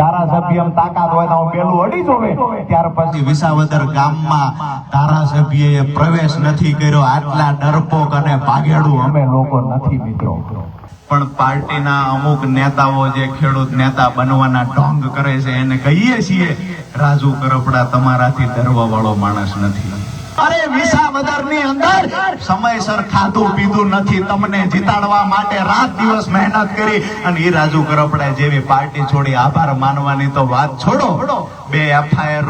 ધારાસભ્ય તાકાત હોય તો પેલું અડી જોવે ત્યાર પછી વિસાવદર ગામમાં ધારાસભ્યએ પ્રવેશ નથી કર્યો, આટલા ડરપોક અને ભાગેડું અમે લોકો નથી મિત્રો. પણ પાર્ટીના અમુક નેતાઓ જે ખેડૂત નેતા બનવાના ઢોંગ કરે છે એને કહીએ છીએ રાજુ કરપડા તમારાથી ડરવા વાળો માણસ નથી. અરે વિસાવદરની અંદર સમયસર ખાધું પીધું નથી, તમને જીતાડવા માટે રાત દિવસ મહેનત કરી અને એ રાજુ કરપડા જેવી પાર્ટી છોડી આભાર માનવાની તો વાત છોડો. 2 FIR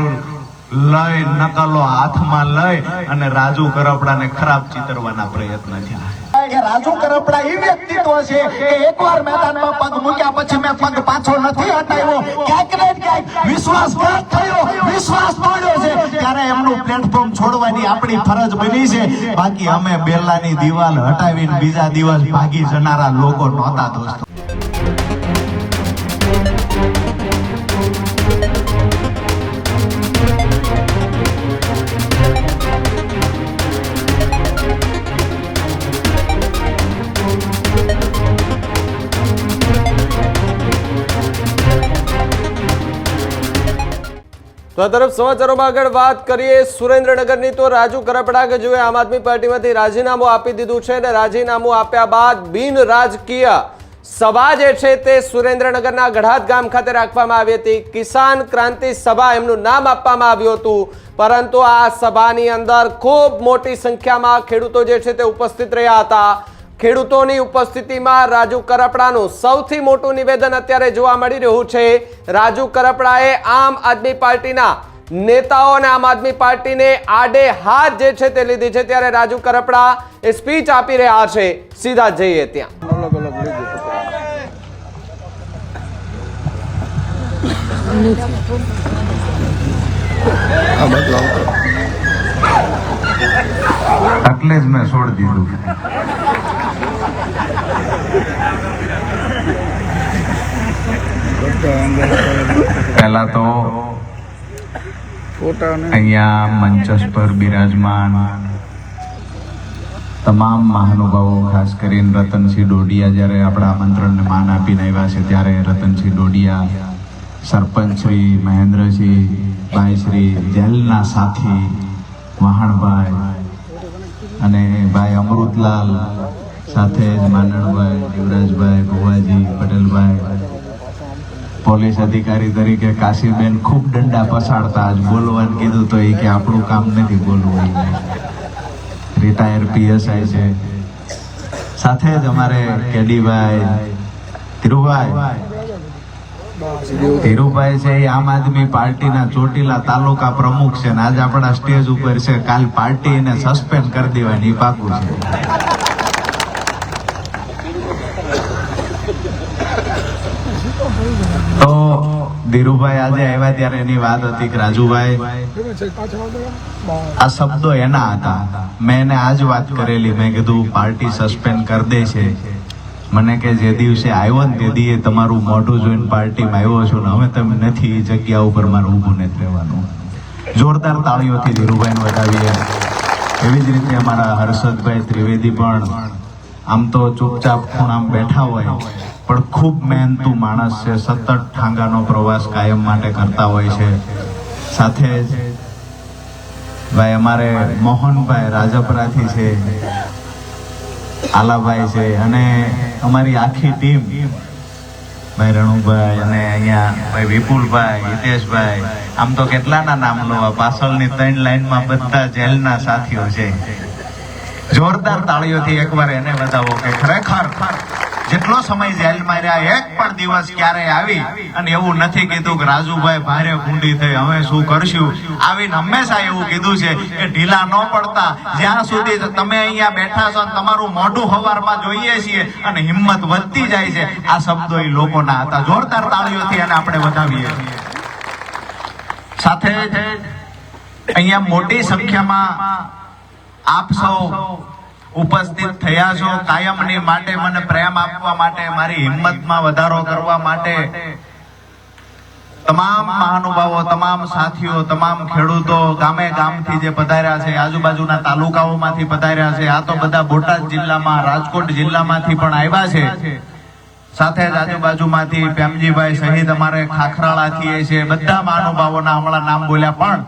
લઈ નકલો હાથમાં લઈ અને રાજુ કરપડાને ખરાબ ચિતરવાના પ્રયત્ન થયા. રાજુ કરપડા એ વ્યક્તિત્વ છે કે એકવાર મેદાનમાં પગ મૂક્યા પછી મેં પગ પાછો નથી હટાવ્યો. ક્યાંક ને ક્યાંક વિશ્વાસઘાત થયો, વિશ્વાસ તોડ્યો છે ત્યારે એમનું પ્લેટફોર્મ છોડવાની આપણી ફરજ બની છે. બાકી અમે બેલાની દિવાલ હટાવીને બીજા દિવસ ભાગી જનારા લોકો નહોતા દોસ્તો. તો આ તરફ સમાચારોમાં આગળ વાત કરીએ સુરેન્દ્રનગરની, તો રાજુ કરપડા કે જેઓએ આમ આદમી પાર્ટીમાંથી રાજીનામું આપી દીધું છે અને રાજીનામું આપ્યા બાદ બિન રાજકીય સભા જે છે તે સુરેન્દ્રનગરના ગઢાત ગામ ખાતે રાખવામાં આવી હતી. કિસાન ક્રાંતિ સભા એમનું નામ આપવામાં આવ્યું હતું, પરંતુ આ સભાની અંદર ખૂબ મોટી સંખ્યામાં ખેડૂતો જે છે તે ઉપસ્થિત રહ્યા હતા. ખેડૂતોની ઉપસ્થિતિમાં રાજુ કરપડાનું સૌથી મોટું નિવેદન અત્યારે જોવા મળી રહ્યું છે. રાજુ કરપડાએ આમ આદમી પાર્ટીના નેતાઓ અને આમ આદમી પાર્ટીને આડે હાથ જે છે તે લીધી છે, ત્યારે રાજુ કરપડા એ સ્પીચ આપી રહ્યા છે. સીધા જઈએ ત્યાં. એટલે જ મેં છોડી દીધું. પહેલા તો અહીંયા મંચસ પર બિરાજમાન તમામ મહાનુભાવો, ખાસ કરીને રતનસિંહ ડોડિયા જ્યારે આપણા આમંત્રણને માન આપીને આવ્યા છે ત્યારે રતનસિંહ ડોડિયા, સરપંચ શ્રી મહેન્દ્રસિંહ ભાઈ, શ્રી જેલના સાથી વહાણભાઈ અને ભાઈ અમૃતલાલ, સાથે જ માનણભાઈ, યુવરાજભાઈ, ભુવાજી, પટેલભાઈ, પોલીસ અધિકારી તરીકે કાશીબેન ખૂબ દંડા પસાડતા આજ બોલવાનું કીધું તો એ કે આપણું કામ નથી બોલવું. રિટાયર PSI છે, સાથે જ અમારે કેડીભાઈ, ધીરુભાઈ છે, એ આમ આદમી પાર્ટીના ચોટીલા તાલુકા પ્રમુખ છે ને આજ આપણા સ્ટેજ ઉપર છે. કાલ પાર્ટી એને સસ્પેન્ડ કરી દેવાની પાકું છે. તો ધીરુભાઈ આજે આવ્યા ત્યારે એની વાત હતી કે રાજુભાઈ આ શબ્દો એના હતા. મેં એને આજ વાત કરેલી, મેં કીધું પાર્ટી સસ્પેન્ડ કરી દે છે. મને કે જે દિવસે આવ્યો ને તે દીએ તમારું મોઢું જોઈને પાર્ટીમાં આવ્યો છું ને હવે તમે નથી, એ જગ્યા ઉપર મારે ઊભું નથી રહેવાનું. જોરદાર તાળીઓથી ધીરુભાઈને વધાવીએ. એવી જ રીતે અમારા હર્ષદભાઈ ત્રિવેદી પણ આમ તો ચૂપચાપ ખૂણામાં બેઠા હોય પણ ખૂબ મહેનતુ માણસ છે, સતત ઠાંગાનો પ્રવાસ કાયમ માટે કરતા હોય છે. સાથે જ ભાઈ અમારે મોહનભાઈ રાજપરાથી છે, આલાભાઈ છે અને અમારી આખી ટીમ, ભાઈ રણુભાઈ અને અહીંયા ભાઈ વિપુલભાઈ, હિતેશભાઈ, આમ તો કેટલાના નામ લો, પાછળની 3 લાઈનમાં બધા જેલના સાથીઓ છે. જોરદાર તાળીઓથી એકવાર એને બતાવો કે ખરેખર જેટલો સમય જેલમાં રહ્યા એક પણ દિવસ ક્યારેય આવી અને એવું નથી કીધું કે રાજુભાઈ ભારે ગુંડી થઈ હવે શું કરશું. આવીને હંમેશા એવું કીધું છે કે ઢીલા ન પડતા, જ્યાં સુધી તમે અહીંયા બેઠા છો તમારું મોઢું હવારમાં જોઈએ છીએ અને હિંમત વધતી જાય છે. આ શબ્દો એ લોકોના હતા. જોરદાર તાળીઓથી એને આપણે વધાવીએ. સાથે અહીંયા મોટી સંખ્યામાં આપ સૌ ઉપસ્થિત થયા છો. કાયમની માટે મને પ્રેમ આપવા માટે, મારી હિંમતમાં વધારો કરવા માટે તમામ મહાનુભાવો, તમામ સાથીઓ, તમામ ખેડૂતો ગામે ગામથી જે પધાર્યા છે, આજુબાજુના તાલુકાઓમાંથી પધાર્યા છે, આ તો બધા બોટાદ જિલ્લામાં, રાજકોટ જિલ્લામાંથી પણ આવ્યા છે. સાથે જ આજુબાજુમાંથી પ્રેમજીભાઈ સહિત અમારે ખાખરાળાથી છે બધા મહાનુભાવોના હમણાં નામ બોલ્યા પણ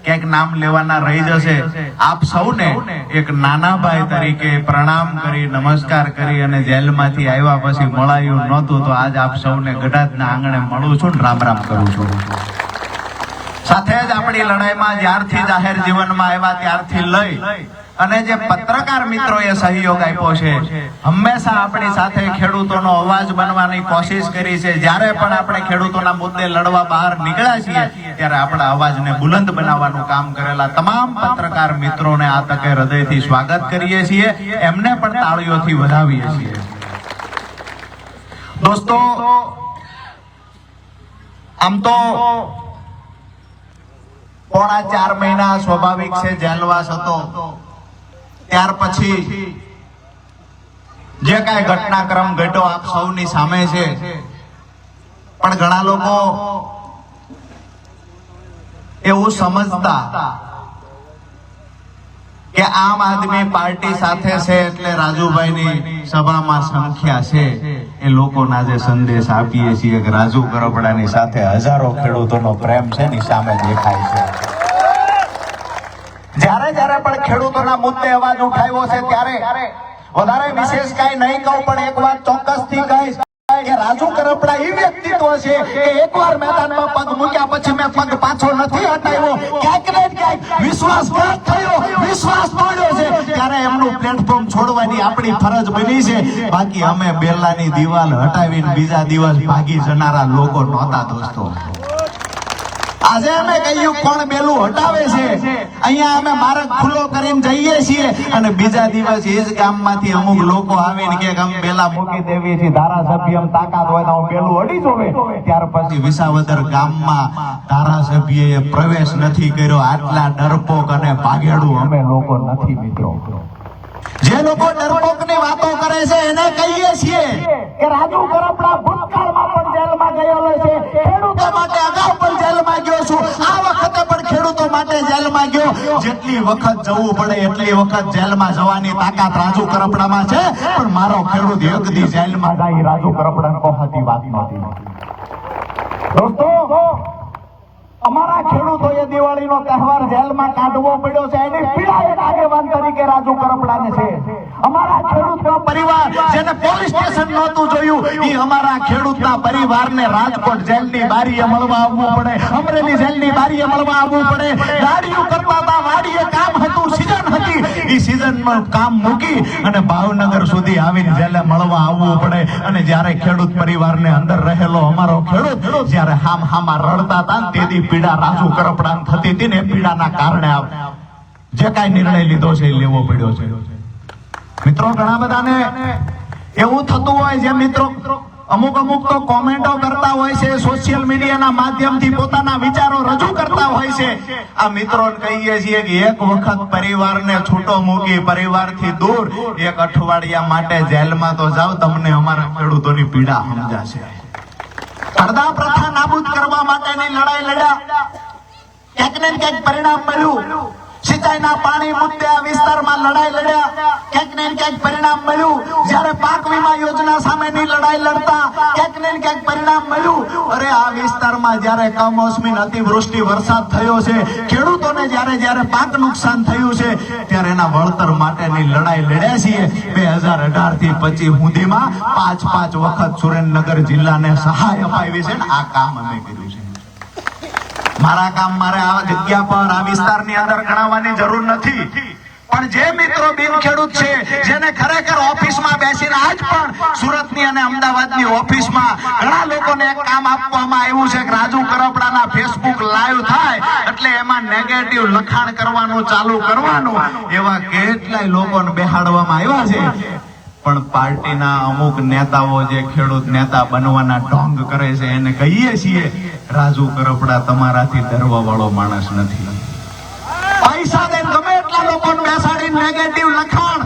ક્યાંક નામ લેવાના રહી જશે. આપ સૌને એક નાના ભાઈ તરીકે પ્રણામ કરી નમસ્કાર કરી અને જેલમાંથી આવ્યા પછી મળાયું નહોતું તો આજ આપ સૌને ગઢાજના આંગણે મળું છું ને રામ રામ કરું છું. સાથે જ આપણી લડાઈમાં જ્યારથી જાહેર જીવનમાં આવ્યા ત્યારથી લઈ અને જે પત્રકાર મિત્રોએ સહયોગ આપ્યો છે, હંમેશા આપણી સાથે ખેડૂતોનો અવાજ બનવાની કોશિશ કરી છે. જ્યારે પણ આપણે ખેડૂતોના મુદ્દે લડવા બહાર નીકળ્યા છીએ ત્યારે આપણા અવાજને બુલંદ બનાવવાનું કામ કરેલા તમામ પત્રકાર મિત્રોને આ તકે હૃદયથી સ્વાગત કરીએ છીએ, એમને પણ તાળીઓથી વધાવીએ છીએ. દોસ્તો, આમ તો પોણા 4 મહિના સ્વાભાવિક છે જેલવાસ હતો. ત્યાર પછી જે કાંઈ ઘટનાક્રમ ઘટ્યો આપ સૌની સામે છે. પણ ઘણા લોકો એવું સમજતા કે આમ આદમી પાર્ટી સાથે છે એટલે રાજુભાઈની સભામાં સંખ્યા છે. એ લોકોના જે સંદેશ આપીએ છીએ કે રાજુ કરપડાની સાથે હજારો ખેડૂતોનો પ્રેમ છે ની સામે દેખાય છે. જ્યારે પણ ખેડૂતોના મુદ્દે અવાજ ઉઠાવ્યો છે ત્યારે વધારે વિશેષ કઈ નહીં કહું, પણ એક વાત ચોક્કસથી કહીશ કે રાજુ કરપડા એ વ્યક્તિત્વ છે કે એકવાર મેદાનમાં પગ મૂક્યા પછી મેં પગ પાછો નથી હટાવ્યો. ક્યાંક ને ક્યાંક વિશ્વાસઘાત થયો, વિશ્વાસ તોડ્યો છે ત્યારે એમનું પ્લેટફોર્મ છોડવાની આપણી ફરજ બની છે. બાકી અમે બેરલાની દિવાલ હટાવીને બીજા દિવસ ભાગી જનારા લોકો નહોતા દોસ્તો. આજે અમે કહ્યું કોણ બેલું હટાવે છે, અહીંયા અમે માર્ગ ખુલ્લો કરીને જઈએ છીએ અને બીજા દિવસ એ જ ગામમાંથી અમુક લોકો આવીને કે અમે બેલા મૂકી દેવી છે, ધારાસભ્ય તાકાત હોય તો બેલું અડી જોવે. ત્યાર પછી વિસાવદર ગામમાં ધારાસભ્યએ પ્રવેશ નથી કર્યો. આટલા ડરપોક અને ભાગેડું અમે લોકો નથી મિત્રો. જે લોકો ડરપોકની વાતો કરે છે એને કહીએ છીએ કે રાજુ કરપડા ભૂતકાળમાં પણ જેલમાં ગયેલો છે, ખેડૂતો માટે અગાઉ પણ જેલમાં ગયો છું, આ વખતે પણ ખેડૂતો માટે જેલમાં ગયો. જેટલી વખત જવું પડે એટલી વખત જેલમાં જવાની તાકાત રાજુ કરપડામાં છે. પણ મારો ખેડૂત એક દી જેલમાં જાય રાજુ કરપડા કોહાતી વાત નથી. દોસ્તો, અમારા ખેડૂતોએ દિવાળીનો તહેવાર જેલમાં કાઢવો પડ્યો છે એની પીડા એક આગેવાન તરીકે રાજુ કરપડાને છે. અમારા ખેડૂતનો પરિવાર જેને પોલીસ સ્ટેશન નહોતું જોયું એ અમારા ખેડૂતના પરિવારને રાજકોટ જેલની બારીએ મળવા આવવું પડે, અમરેલી જેલની બારીએ મળવા આવવું પડે. ગાડીઓ કરતા હતા, વાડીએ કામ હતું, સીઝન હતી, એ સીઝનમાં કામ મૂકી અને ભાવનગર સુધી આવીને જેલે મળવા આવવું પડે. અને જ્યારે ખેડૂત પરિવારને અંદર રહેલો અમારો ખેડૂત જ્યારે હામા રડતા હતા તેથી પીડા રાજુ કરપડા થતી હતી ને પીડાના કારણે જે કાંઈ નિર્ણય લીધો છે એ લેવો પડ્યો છે. મિત્રો, ઘણા બધાને એવું થતું હોય જે મિત્રો અમુક તો કોમેન્ટો કરતા હોય છે, સોશિયલ મીડિયાના માધ્યમથી પોતાના વિચારો રજૂ કરતા હોય છે. આ મિત્રોને કહીએ છીએ કે એક વખત પરિવારને છૂટો મૂકી પરિવારથી દૂર એક અઠવાડિયા માટે જેલમાં તો જાઓ, તમને અમારા ખેડૂતોની પીડા સમજાશે. પડદા પ્રથા નાબૂદ કરવા માટેની લડાઈ લડ્યા, ક્યાંક ને ક્યાંક પરિણામ મળ્યું. સિંચાઈના પાણી મુદ્દે આ વિસ્તારમાં લડાઈ લડ્યા, ક્યાંક ને ક્યાંક પરિણામ મળ્યું. જ્યારે પાક વીમા યોજના સામેની લડાઈ લડતા ક્યાંક ને ક્યાંક પરિણામ મળ્યું. અરે આ વિસ્તારમાં જ્યારે કમોસમી અતિવૃષ્ટિ વરસાદ થયો છે, ખેડૂતોને જ્યારે પાક નુકસાન થયું છે ત્યારે એના વળતર માટેની લડાઈ લડ્યા છીએ. 2018 થી 25 સુધીમાં 5 વખત સુરેન્દ્રનગર જિલ્લાને સહાય અપાવી છે. આ કામ અમે કર્યું છે. મારા કામ મારે આ જગ્યા પર આ વિસ્તારની અંદર ગણાવવાની જરૂર નથી. પણ જે મિત્રો બિન ખેડૂત છે, જેને ખરેખર ઓફિસમાં બેસીને આજ પણ સુરતની અને અમદાવાદની ઓફિસમાં ઘણા લોકોને એક કામ આપવામાં આવ્યું છે કે રાજુ કરપડાના ફેસબુક લાઈવ થાય એટલે એમાં નેગેટિવ લખાણ કરવાનું ચાલુ કરવાનું, એવા કેટલાય લોકોને બેહાડવામાં આવ્યા છે. પણ પાર્ટીના અમુક નેતાઓ જે ખેડૂત નેતા બનવાના ઢોંગ કરે છે એને કહીએ છીએ રાજુ કરપડા તમારાથી ડરવા વાળો માણસ નથી. પૈસા દે ગમે એટલા લોકોને બેસાડીને નેગેટિવ લખાણ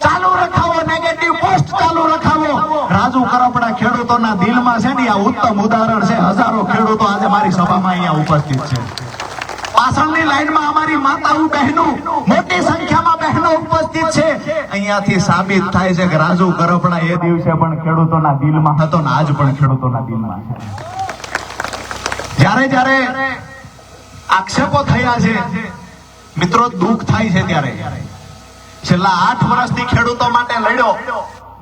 ચાલુ રખાવો, નેગેટિવ પોસ્ટ ચાલુ રખાવો. રાજુ કરપડા ખેડૂતોના દિલમાં છે ને આ ઉત્તમ ઉદાહરણ છે. હજારો ખેડૂતો આજે મારી સભામાં અહીંયા ઉપસ્થિત છે. પાછળની લાઈનમાં અમારી માતાઓ બહેનો મોટી સંખ્યામાં બહેનો ઉપસ્થિત છે. અહીંયાથી સાબિત થાય છે કે રાજુ કરપડા એ દિવસે પણ ખેડૂતોના દિલમાં હતો ને આજ પણ ખેડૂતોના દિલમાં છે. જ્યારે જ્યારે આક્ષેપો થયા છે મિત્રો, દુઃખ થાય છે. ત્યારે છેલ્લા 8 વર્ષથી ખેડૂતો માટે લડ્યો.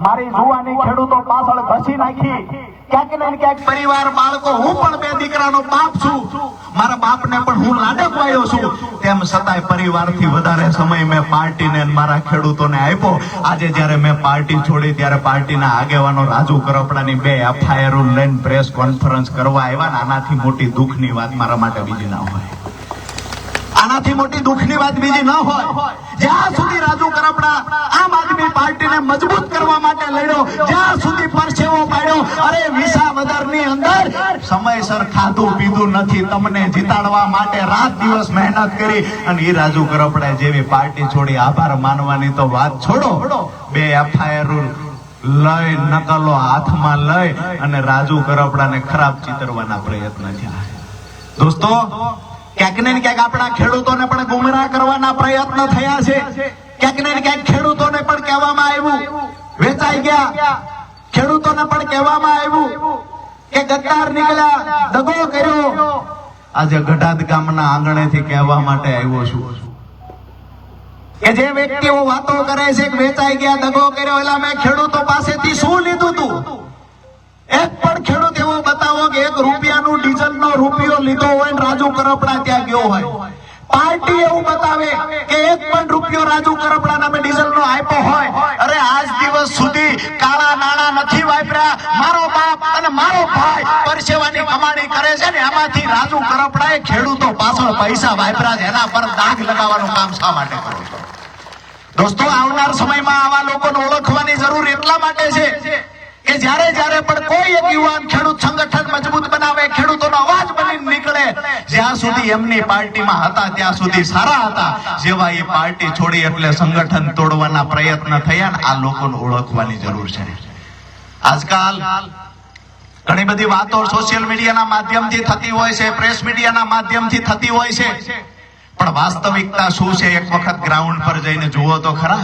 મારી જુવાની ખેડૂતો પાછળ ઘસી નાખી. ક્યાંક ને ક્યાંક પરિવાર, બાળકો, હું પણ 2 દીકરાનો બાપ છું. મારા બાપને પણ હું લાડકવાયો છું. તેમ છતાંય પરિવારથી વધારે સમય મેં પાર્ટીને અને મારા ખેડૂતોને આપ્યો. આજે જ્યારે મેં પાર્ટી છોડી ત્યારે પાર્ટીના આગેવાનો રાજુ કરપડાની 2 FIR લઈને પ્રેસ કોન્ફરન્સ કરવા આવ્યા ને આનાથી મોટી દુઃખની વાત મારા માટે બીજી ના હોય. આનાથી મોટી દુઃખની વાત બીજી ન હોય. જ્યાં સુધી રાજુ કરપડા આમ આદમી પાર્ટીને મજબૂત કરવા માટે લડ્યો, જ્યાં સુધી પરસેવો પાડ્યો. અરે વિસાવદરની અંદર સમયસર ખાધું પીધું નથી. તમને જીતાડવા માટે રાત દિવસ મહેનત કરી અને એ રાજુ કરપડા જેવી પાર્ટી છોડી આભાર માનવાની તો વાત છોડો. 2 FIR લઈ, નકલો હાથમાં લઈ અને રાજુ કરપડાને ખરાબ ચિતરવાના પ્રયત્ન થયા. દોસ્તો, ક્યાંક ને ક્યાંક આપણા ખેડૂતોને પણ ગુમરાહ કરવાના પ્રયત્ન થયા છે. ક્યાંક ને ક્યાંક ખેડૂતોને પણ કહેવામાં આવ્યું વેચાઈ ગયા. ખેડૂતોને પણ કહેવામાં આવ્યું કે ગદ્દાર નીકળ્યા, દગો કર્યો. આજે ગઢાદ ગામના આંગણેથી કહેવા માટે આવ્યો છું કે જે વ્યક્તિઓ વાતો કરે છે કે વેચાઈ ગયા, દગો કર્યો, એટલે મેં ખેડૂતો પાસેથી શું લીધું તું? એક પણ ખેડૂત એવો બતાવો કે 1 રૂપિયાનું ડીઝલનો રૂપિયો લીધો હોય ને રાજુ કરપડા ત્યાં ગયો હોય. પાર્ટી એવું બતાવે કે 1 પણ રૂપિયો રાજુ કરપડાના મેં ડીઝલનો આપ્યો હોય. અરે આજ દિવસ સુધી કાળા નાણાં નથી વાપર્યા. મારો બાપ અને મારો ભાઈ પરસેવાની કમાણી કરે છે ને એમાંથી રાજુ કરપડાએ ખેડૂતો પાછળ પૈસા વાપર્યા છે. એના પર દાગ લગાવવાનું કામ શા માટે કરો છો? દોસ્તો, આવનાર સમયમાં આવા લોકોને ઓળખવાની જરૂર એટલા માટે છે કે જ્યારે જ્યારે પણ કોઈ એક યુવાન ખેડૂત સંગઠન મજબૂત બનાવે, ખેડૂતોનો અવાજ બનીને નીકળે, જ્યાં સુધી એમની પાર્ટીમાં હતા ત્યાં સુધી સારા હતા. જેવા એ પાર્ટી છોડી એટલે સંગઠન તોડવાના પ્રયત્ન થયા ને આ લોકોને ઓળખવાની જરૂર છે. આજકાલ ઘણી બધી વાતો સોશિયલ મીડિયાના માધ્યમથી થતી હોય છે, પ્રેસ મીડિયાના માધ્યમથી થતી હોય છે, પણ વાસ્તવિકતા શું છે એક વખત ગ્રાઉન્ડ પર જઈને જુઓ તો ખરા.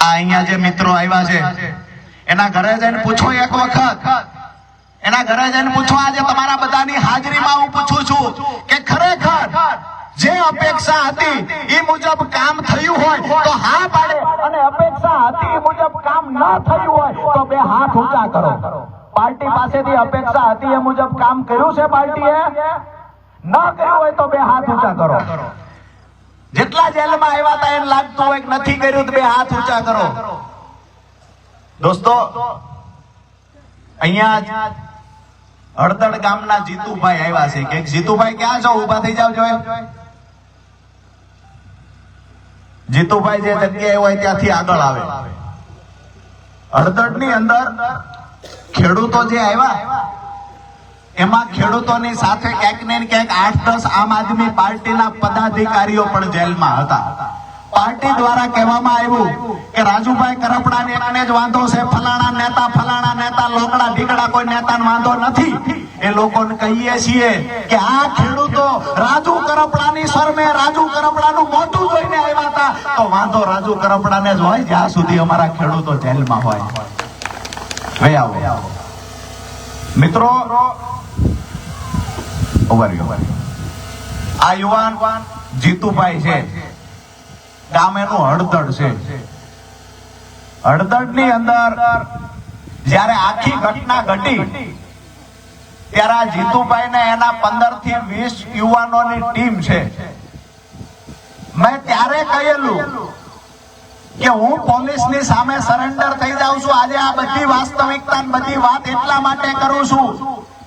આ અહીંયા જે મિત્રો આવ્યા છે એના ઘરે જઈને પૂછો એક વખત. એના ઘરે જઈને પૂછો. આજે તમારા બધાની હાજરીમાં હું પૂછું છું કે ખરેખર જે અપેક્ષા હતી એ મુજબ કામ થયું હોય તો હા પાડે, અને અપેક્ષા હતી એ મુજબ કામ ન થયું હોય તો 2 હાથ ઊંચા કરો. પાર્ટી પાસેથી અપેક્ષા હતી એ મુજબ કામ કર્યું છે પાર્ટીએ? ન કર્યું હોય તો 2 હાથ ઊંચા કરો. જેટલા જેલમાં આવ્યા હતા એને લાગતું હોય કે નથી કર્યું તો 2 હાથ ઊંચા કરો. દોસ્તો, અહીંયા હળદળ ગામના જીતુભાઈ આવ્યા છે. કે જીતુભાઈ ક્યાં છો? ઉભા થઈ જાવ જોઈએ. જીતુભાઈ જે જગ્યાએ હોય ત્યાંથી આગળ આવે. હળદળની અંદર ખેડૂતો જે આવ્યા એમાં ખેડૂતોની સાથે ક્યાંક ને ક્યાંક 8-10 આમ આદમી પાર્ટીના પદાધિકારીઓ પણ જેલમાં હતા. પાર્ટી દ્વારા કહેવામાં આવ્યું કે રાજુભાઈ કરપડાને એકને જ વાંધો છે, ફલાણા નેતા લોકડા ઢીકડા કોઈ નેતાને વાંધો નથી. એ લોકોને કહીએ છીએ કે આ ખેડૂતો રાજુ કરપડાની શરમે રાજુ કરપડાનું મોઢું જોઈને આવ્યા હતા તો વાંધો રાજુ કરપડાને જ હોય જ્યાં સુધી અમારા ખેડૂતો જેલમાં હોય. વે આવો મિત્રો, આ યુવાન જીતુભાઈ છે, ગામ એનું હળદળ છે. હળદળની અંદર જ્યારે આખી ઘટના ઘટી ત્યારે આ જીતુભાઈ ને એના 15 થી 20 યુવાનોની ટીમ છે. મેં ત્યારે કહેલું કે હું પોલીસની સામે સરેન્ડર થઈ જાઉં છું. આજે આ બધી વાસ્તવિકતા બધી વાત એટલા માટે કરું છું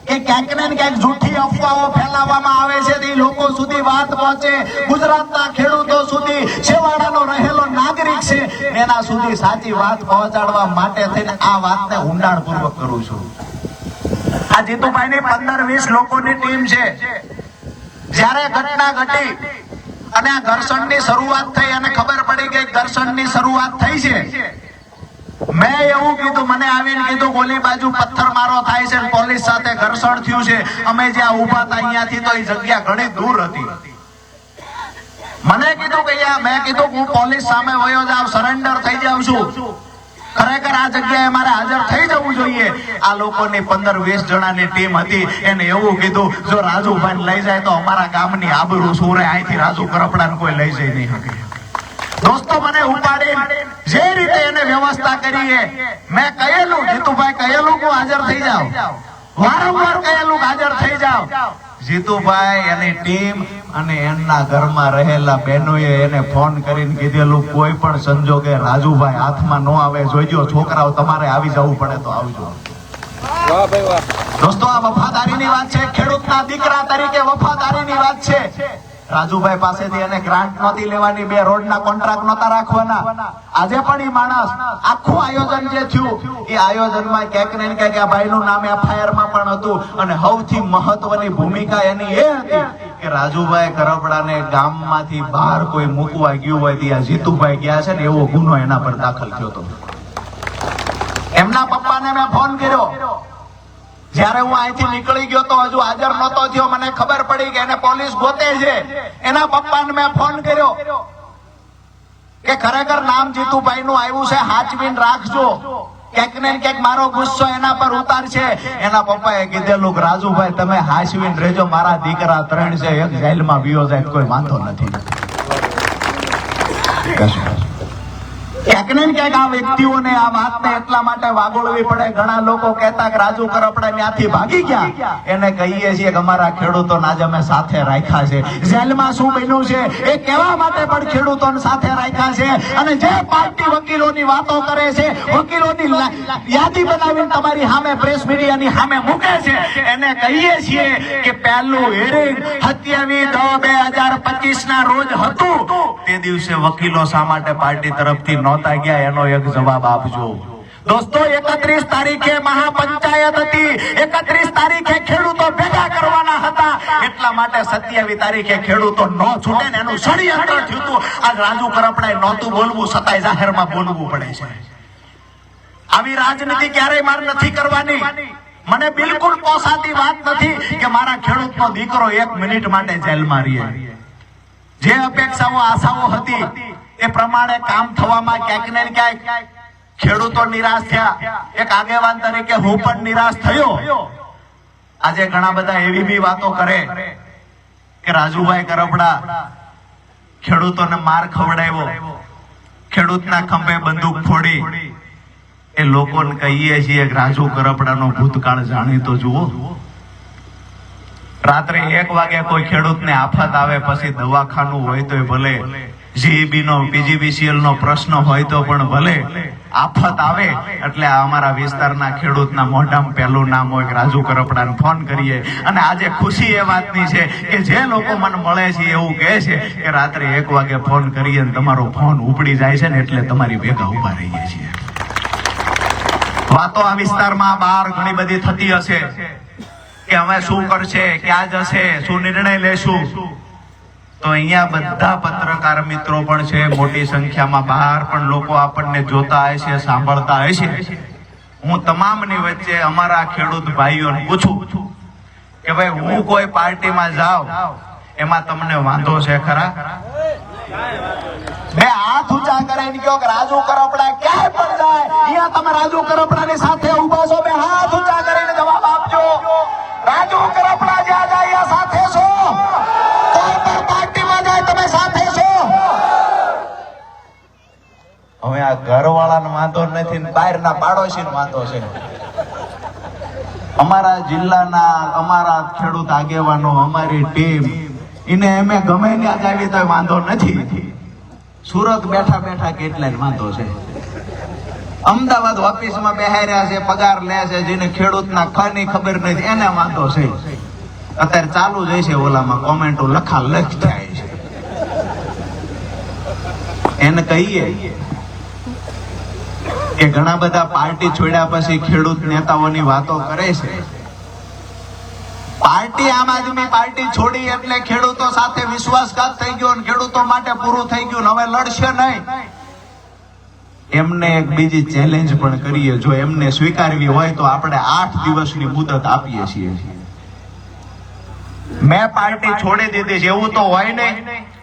કે ક્યાંક ને ક્યાંક જૂઠી અફવાઓ ફેલાવવામાં આવે છે તે લોકો સુધી વાત પહોંચે, ગુજરાતના ખેડૂતો સુધી, છેવાડાનો રહેલો નાગરિક છે એના સુધી સાચી વાત પહોંચાડવા માટે થઈને આ વાતને ઊંડાણપૂર્વક કરું છું. આ જીતુભાઈની 15-20 લોકોની ટીમ છે. જ્યારે ઘટના ઘટી અને આ ઘર્ષણની શરૂઆત થઈ અને ખબર પડી કે ઘર્ષણની શરૂઆત થઈ છે, મેં એવું કીધું, મને આવીને કીધું ગોલી બાજુ પથ્થરમારો થાય છે, પોલીસ સાથે ઘર્ષણ થયું છે. અમે જ્યાં ઉભા હતા અહીંયાથી તો એ જગ્યા ઘણી દૂર હતી. મને કીધું કે મેં કીધું હું પોલીસ સામે વયો જાઉં, સરેન્ડર થઈ જાઉં છું. ખરેખર આ જગ્યાએ મારે હાજર થઈ જવું જોઈએ. આ લોકોની 15-20 જણાની ટીમ હતી. એને એવું કીધું જો રાજુભાઈ લઈ જાય તો અમારા ગામની આબરૂ શું રહે, અહીંથી રાજુ કરપડાને કોઈ લઈ જઈ નહીં શકે. દોસ્તો મને ઉપાડી જે રીતે એને વ્યવસ્થા કરી, મેં કહેલું જીતુભાઈ કહેલું હું હાજર થઈ જાઉં, વારંવાર કહેલું હાજર થઈ જાઉં. જીતુભાઈ એની ટીમ અને એમના ઘરમાં રહેલા બહેનોએ એને ફોન કરીને કીધેલું કોઈ પણ સંજોગે રાજુભાઈ હાથમાં ન આવે, જોઈજો છોકરાઓ તમારે આવી જવું પડે તો આવજો. વાહ ભાઈ વાહ. દોસ્તો આ વફાદારીની વાત છે, ખેડૂતના દીકરા તરીકે વફાદારીની વાત છે. રાજુભાઈ પાસેથી એને ગ્રાન્ટ નહોતી લેવાની, 2 રોડના કોન્ટ્રાક્ટ નહોતા રાખવાના. આજે પણ એ માણસ આખું આયોજન જે થયું એ આયોજનમાં ક્યાંક ને ક્યાંક આ ભાઈનું નામ FIR માં પણ હતું. અને સૌથી મહત્વની ભૂમિકા એની એ હતી કે રાજુભાઈ કરપડાને ગામમાંથી બહાર કોઈ મૂકવા ગયું હોય ત્યાં જીતુભાઈ ગયા છે ને એવો ગુનો એના પર દાખલ થયો હતો. એમના પપ્પાને મેં ફોન કર્યો, જયારે હું અહીંથી નીકળી ગયો તો હજુ હાજર નહોતો થયો, મને ખબર પડી કે એને પોલીસ ગોતે છે. એના પપ્પાને મેં ફોન કર્યો કે ખરેખર નામ જીતુભાઈ નું આવ્યું છે, હાચવીને રાખજો, ક્યાંક ને ક્યાંક મારો ગુસ્સો એના પર ઉતારશે. એના પપ્પાએ કીધેલું રાજુભાઈ તમે હાચવીને રહેજો, મારા દીકરા 3 છે, એક જેલમાં વિયો જાય કોઈ વાંધો નથી. ક્યાંક ને ક્યાંક આ વ્યક્તિઓને આ વાતને એટલા માટે વાગોળવી પડે. ઘણા લોકો કહેતા કે રાજુ કરપડા ત્યાંથી ભાગી ગયા. એને કહીએ છીએ કે અમારા ખેડૂતોને આજે અમે સાથે રાખ્યા છે. જેલમાં શું બન્યું છે એ કહેવા માટે પણ ખેડૂતોને સાથે રાખ્યા છે. અને જે પાર્ટી વકીલોની વાતો કરે છે, વકીલોની યાદી બનાવીને તમારી સામે પ્રેસ મીડિયાની સામે મૂકે છે, એને કહીએ છીએ કે પહેલું હિયરિંગ 27/10/2025 ના રોજ હતું. તે દિવસે વકીલો શા માટે પાર્ટી તરફથી નહોતા ગયા એનો એક જવાબ આપજો. દોસ્તો 31 તારીખે મહાપંચાયત હતી, 31 તારીખે ખેડૂતો ભેગા કરવાના હતા. એટલા માટે 27 તારીખે ખેડૂતો ન છૂટે ને એનું ષડયંત્ર થયું હતું. આજ રાજુ કરપડાએ નહોતું બોલવું છતાંય જાહેરમાં બોલવું પડે છે. આવી રાજનીતિ ક્યારેય માર નથી કરવાની. મને બિલકુલ પોસાતી વાત નથી કે મારા ખેડૂતનો દીકરો 1 મિનિટ માટે જેલમાં રહે. જે અપેક્ષાઓ આશાઓ હતી એ પ્રમાણે કામ થવામાં ક્યાંક ને ક્યાંક ખેડૂતો નિરાશ થયા. એક આગેવાન તરીકે હું પણ નિરાશ થયો. આજે ઘણા બધા એવી બી વાતો કરે કે રાજુભાઈ કરપડા ખેડૂતોને માર ખવડાવ્યો, ખેડૂતના ખંભે બંદૂક ફોડી. એ લોકોને કહીએ છીએ કે રાજુ કરપડાનો ભૂતકાળ જાણી તો જુઓ. રાત્રે 1 વાગે કોઈ ખેડૂતને આફત આવે, પછી દવાખાનું હોય તો ભલે, GEB નો PGVCL નો પ્રશ્ન હોય તો પણ ભલે, આફત આવે એટલે અમારા વિસ્તારના ખેડૂતના મોઢામાં પહેલું નામ હોય કે રાજુ કરપડાને ફોન કરીએ. અને આજે ખુશી એ વાતની છે કે જે લોકો મને મળે છે એવું કહે છે કે રાત્રે 1 વાગે ફોન કરીએ ને તમારો ફોન ઉપડી જાય છે ને એટલે તમારી ભેગા ઉભા રહીએ છીએ. વાતો આ વિસ્તારમાં બહાર ઘણી બધી થતી હશે કે હવે શું કરશે, ક્યાં જશે, શું નિર્ણય લેશું. તો અહીંયા બધા પત્રકાર મિત્રો પણ છે, મોટી સંખ્યામાં બહાર પણ લોકો આપણને જોતા હશે, સાંભળતા હશે. હું તમામની વચ્ચે અમારા ખેડૂત ભાઈઓને પૂછું કે ભાઈ હું કોઈ પાર્ટીમાં જાઉં એમાં તમને વાંધો છે ખરા? બે હાથ ઊંચા કરીને કહો કે રાજુ કરપડા ક્યાંય પણ જાય અહીંયા તમે રાજુ કરપડાની સાથે ઊભા છો. બે હાથ ઊંચા કરીને જવાબ આપજો. રાજુ કરપડા જ્યાં જાય સાથે છો, કોઈ પણ પાર્ટીમાં જાય તમે સાથે છો. હવે આ ઘરવાળાનો વાંધો નથી ને બહારના પાડોશીનો વાંધો છે. અમારા જિલ્લાના અમારા ખેડૂત આગેવાનો, અમારી ટીમ એને અમે ગમે ત્યાં જાવી તો વાંધો નથી. સુરત બેઠા બેઠા કેટલાય વાંધો છે. અમદાવાદ ઓફિસમાં બેહાર્યા છે, પગાર લે છે, જેને ખેડૂતના ખાની ખબર નથી એને વાંધો છે. અત્યારે ચાલુ જ છે ઓલામાં કોમેન્ટો લખ થાય છે. એને કહીએ કે ઘણા બધા પાર્ટી છોડ્યા પછી ખેડૂત નેતાઓની વાતો કરે છે. પાર્ટી આમ આદમી પાર્ટી છોડી એટલે ખેડૂતો સાથે વિશ્વાસઘાત થઈ ગયો, ખેડૂતો માટે પૂરું થઈ ગયું, હવે લડશે નહીં. એમને એક બીજી ચેલેન્જ પણ કરીએ, જો એમને સ્વીકારવી હોય તો આપણે 8 દિવસની મુદત આપીએ છીએ. મેં પાર્ટી છોડી દીધી છે એવું તો હોય નહીં.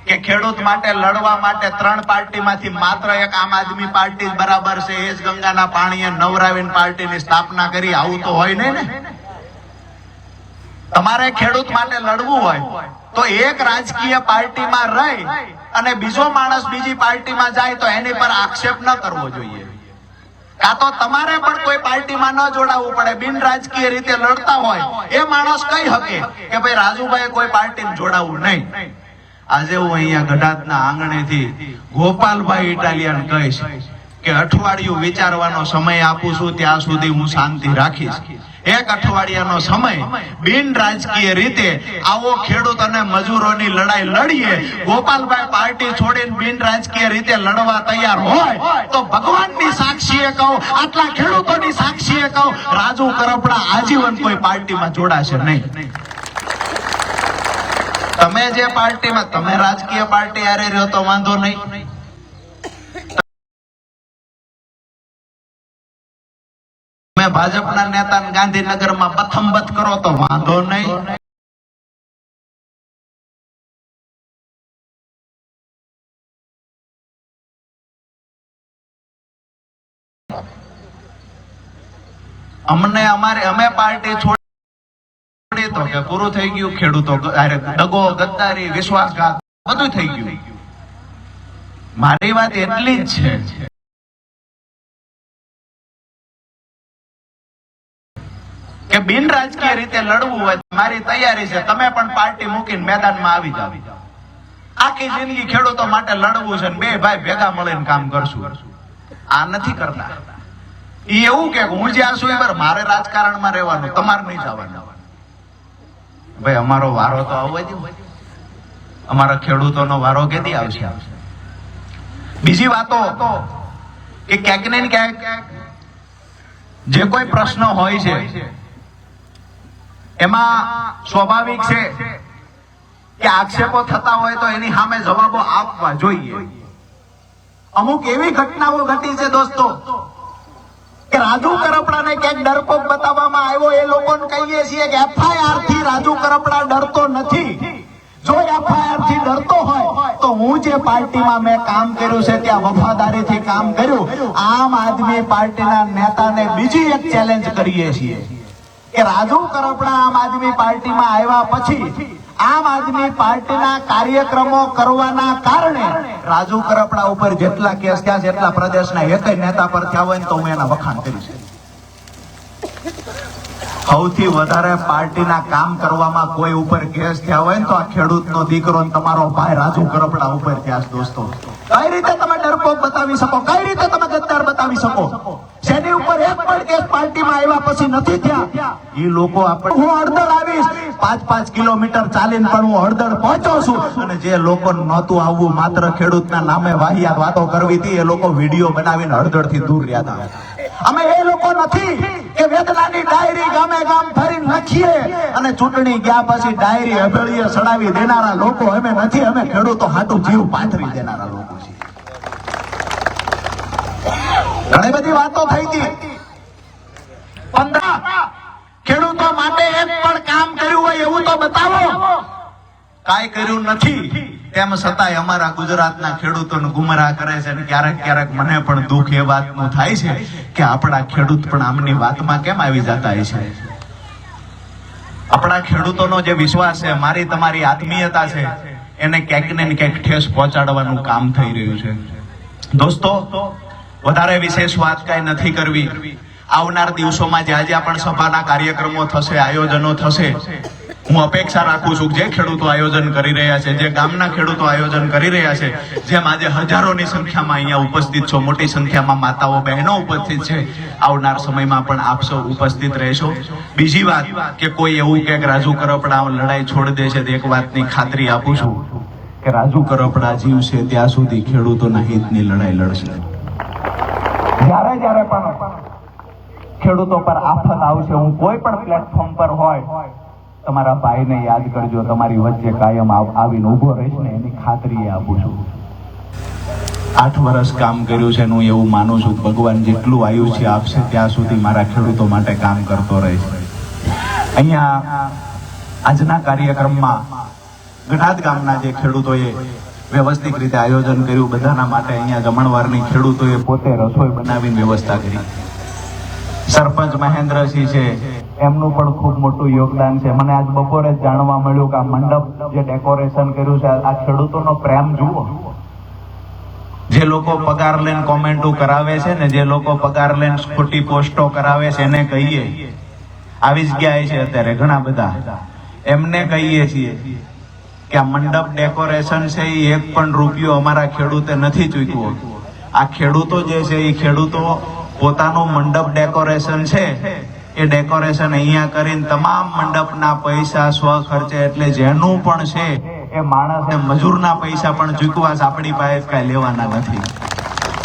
કે ખેડૂત માટે લડવા માટે 3 પાર્ટીમાંથી માત્ર એક આમ આદમી પાર્ટી જ બરાબર છે, એ જ ગંગાના પાણીએ નવરાવીને પાર્ટીની સ્થાપના કરી. આવું તો હોય નહીં ને. તમારે ખેડૂત માટે લડવું હોય તો એક રાજકીય પાર્ટીમાં રહી અને બીજો માણસ બીજી પાર્ટીમાં જાય તો એની પર આક્ષેપ ન કરવો જોઈએ. કાં તો તમારે પણ કોઈ પાર્ટીમાં ન જોડાવવું પડે. બિન રાજકીય રીતે લડતા હોય એ માણસ કહી શકે કે ભાઈ રાજુભાઈ કોઈ પાર્ટીમાં જોડાવવું નહીં. આજે હું અહીંયા ગઢાતના આંગણેથી ગોપાલભાઈ ઇટાલિયન કહીશ કે અઠવાડિયું વિચારવાનો સમય આપું છું, ત્યાં સુધી હું શાંતિ રાખીશ. 1 અઠવાડિયાનો સમય બિન રાજકીય રીતે આવો ખેડૂત અને મજૂરોની લડાઈ લડીએ. ગોપાલભાઈ પાર્ટી છોડીને બિન રાજકીય રીતે લડવા તૈયાર હોય તો ભગવાનની સાક્ષીએ કહું, આટલા ખેડૂતોની સાક્ષીએ કહું, રાજુ કરપડા આજીવન કોઈ પાર્ટીમાં જોડાશે નહીં. તમે જે પાર્ટીમાં, તમે રાજકીય પાર્ટી હારે રહ્યો તો વાંધો નહીં. તમે ભાજપના નેતાને ગાંધીનગરમાં બથંબત કરો તો વાંધો નહીં. અમે પાર્ટી છોડી તો કે પૂરું થઈ ગયું. ખેડૂતો દગો, ગદ્દારી, વિશ્વાસઘાત બધું થઈ ગયું. મારી વાત એટલી જ છે કે બિન રાજકીય રીતે લડવું હોય મારી તૈયારી છે. તમે પણ પાર્ટી મૂકીને મેદાનમાં આવી જાવ. આખી જિંદગી ખેડૂતો માટે લડવું છે, 2 ભાઈ ભેગા મળીને કામ કરશું. આ નથી કરતા. ઈ એવું કે હું જ્યાં છું એ મારે રાજકારણમાં રહેવાનું, તમારે નહીં જવાનું. ભાઈ અમારો વારો તો આવવા દો. અમારા ખેડૂતોનો વારો કેદી આવશે? બીજી વાતો કે ક્યાંક ને ક્યાંક જે કોઈ પ્રશ્ન હોય છે એમાં સ્વાભાવિક છે કે આક્ષેપો થતા હોય તો એની સામે જવાબો આપવા જોઈએ. અમુક એવી ઘટનાઓ ઘટી છે દોસ્તો કે રાજુ કરપડાને ક્યાંક ડરપોક બતાવવામાં આવ્યો. એ લોકોને કહીએ છીએ કે FIR થી રાજુ કરપડા ડરતો નથી. જો FIR થી ડરતો હોય તો હું જે પાર્ટીમાં મેં કામ કર્યું છે ત્યાં વફાદારીથી કામ કર્યું. આમ આદમી પાર્ટીના નેતાને બીજી એક ચેલેન્જ કરીએ છીએ કે રાજુ કરપડા આમ આદમી પાર્ટીમાં આવ્યા પછી આમ આદમી પાર્ટીના કાર્યક્રમો કરવાના કારણે રાજુ કરપડા ઉપર જેટલા કેસ થયા છે એટલા પ્રદેશના એક નેતા પર થયા હોય તો હું એના વખાણ કરીશ. સૌથી વધારે પાર્ટીના કામ કરવામાં કોઈ ઉપર કેસ થયા હોય તો આ ખેડૂતનો દીકરો તમારો ભાઈ રાજુ કરપડા ઉપર થયા. દોસ્તો કઈ રીતે તમે ડરપોક બતાવી શકો? કઈ રીતે તમે ગદ્દાર બતાવી શકો? જેની ઉપર એક પણ કેસ પાર્ટીમાં આવ્યા પછી નથી થયા એ લોકો આપણે હું હળદર આવીશ 5-5 કિલોમીટર ચાલીને પણ હું હળદર પહોંચો છું. અને જે લોકો નહોતું આવવું, માત્ર ખેડૂતના નામે વાહિયાત વાતો કરવી હતી, એ લોકો વિડીયો બનાવીને હળદર થી દૂર રહ્યા હતા. અમે એ લોકો નથી કે વેદનાની ડાયરી ગામે ગામ ફરીને લખીએ અને ચૂંટણી ગયા પછી ડાયરી હવેળીએ ચડાવી દેનારા લોકો અમે નથી. અમે ખેડૂતો હાટું જીવ પાથરી દેનારા લોકો છીએ. ઘણી બધી વાતો થઈ હતી. 15 ખેડૂતો માટે એક પણ કામ કર્યું હોય એવું તો બતાવો. કાંઈ કર્યું નથી. તેમ છતાંય અમારા ગુજરાતના ખેડૂતોને ગુમરાહ કરે છે. અને ક્યારેક ક્યારેક મને પણ દુઃખ એ વાતનું થાય છે કે આપણા ખેડૂત પણ આમની વાતમાં કેમ આવી જતા છે. આપણા ખેડૂતોનો જે વિશ્વાસ છે, મારી તમારી આત્મીયતા છે, એને ક્યાંક ને ક્યાંક ઠેસ પહોંચાડવાનું કામ થઈ રહ્યું છે. દોસ્તો વધારે વિશેષ વાત કઈ નથી કરવી. આવનાર દિવસોમાં જે આજે પણ સભાના કાર્યક્રમો થશે, આયોજનો થશે, હું અપેક્ષા રાખું છું જે ખેડૂતો આયોજન કરી રહ્યા છે, જે ગામના ખેડૂતો આયોજન કરી રહ્યા છે, જેમ આજે હજારોની સંખ્યામાં અહીંયા ઉપસ્થિત છો, મોટી સંખ્યામાં માતાઓ બહેનો ઉપસ્થિત છે, આવનાર સમયમાં પણ આપ સૌ ઉપસ્થિત રહેશો. બીજી વાત કે કોઈ એવું કે રાજુ કરપડા લડાઈ છોડી દે છે, એક વાતની ખાતરી આપું છું કે રાજુ કરપડા જીવશે ત્યાં સુધી ખેડૂતોના હિતની લડાઈ લડશે. જ્યારે જ્યારે પણ ખેડૂતો પર આફત આવશે, હું કોઈ પણ પ્લેટફોર્મ પર હોય, તમારા ભાઈને યાદ કરજો, તમારી વચ્ચે કાયમ આવીને ઉભો રહીશ ને એની ખાતરી આપું છું. 8 વર્ષ કામ કર્યું છે, હું એવું માનું છું ભગવાન જેટલું આયુષ્ય આપશે ત્યાં સુધી મારા ખેડૂતો માટે કામ કરતો રહીશ. અહીંયા આજના કાર્યક્રમમાં ગઢાત ગામના જે ખેડૂતોએ વ્યવસ્થિત રીતે આયોજન કર્યું બધાના માટે. અહીંયા જમણવારની ખેડૂતોએ પોતે રસોઈ બનાવીને વ્યવસ્થા કરી. સરપંચ મહેન્દ્રસિંહ છે, એમનું પણ ખૂબ મોટું યોગદાન છે. મને આજ બપોરે જ જાણવા મળ્યું કે આ મંડપ જે ડેકોરેશન કર્યું છે, આ ખેડૂતોનો પ્રેમ જુઓ. જે લોકો પગાર લઈને કોમેન્ટો કરાવે છે ને, જે લોકો પગાર લઈને ખોટી પોસ્ટો કરાવે છે, એને કહીએ, આવી જ ગયા છે અત્યારે ઘણા બધા, એમને કહીએ છીએ કે આ મંડપ ડેકોરેશન છે એ એક પણ રૂપિયો અમારા ખેડૂતે નથી ચૂક્યો. આ ખેડૂતો જે છે એ ખેડૂતો પોતાનું મંડપ ડેકોરેશન છે એ ડેકોરેશન અહીંયા કરીને તમામ મંડપના પૈસા સ્વ ખર્ચે, એટલે જેનું પણ છે એ માણસને મજૂરના પૈસા પણ ચૂકવા આપણી પાસે કઈ લેવાના નથી.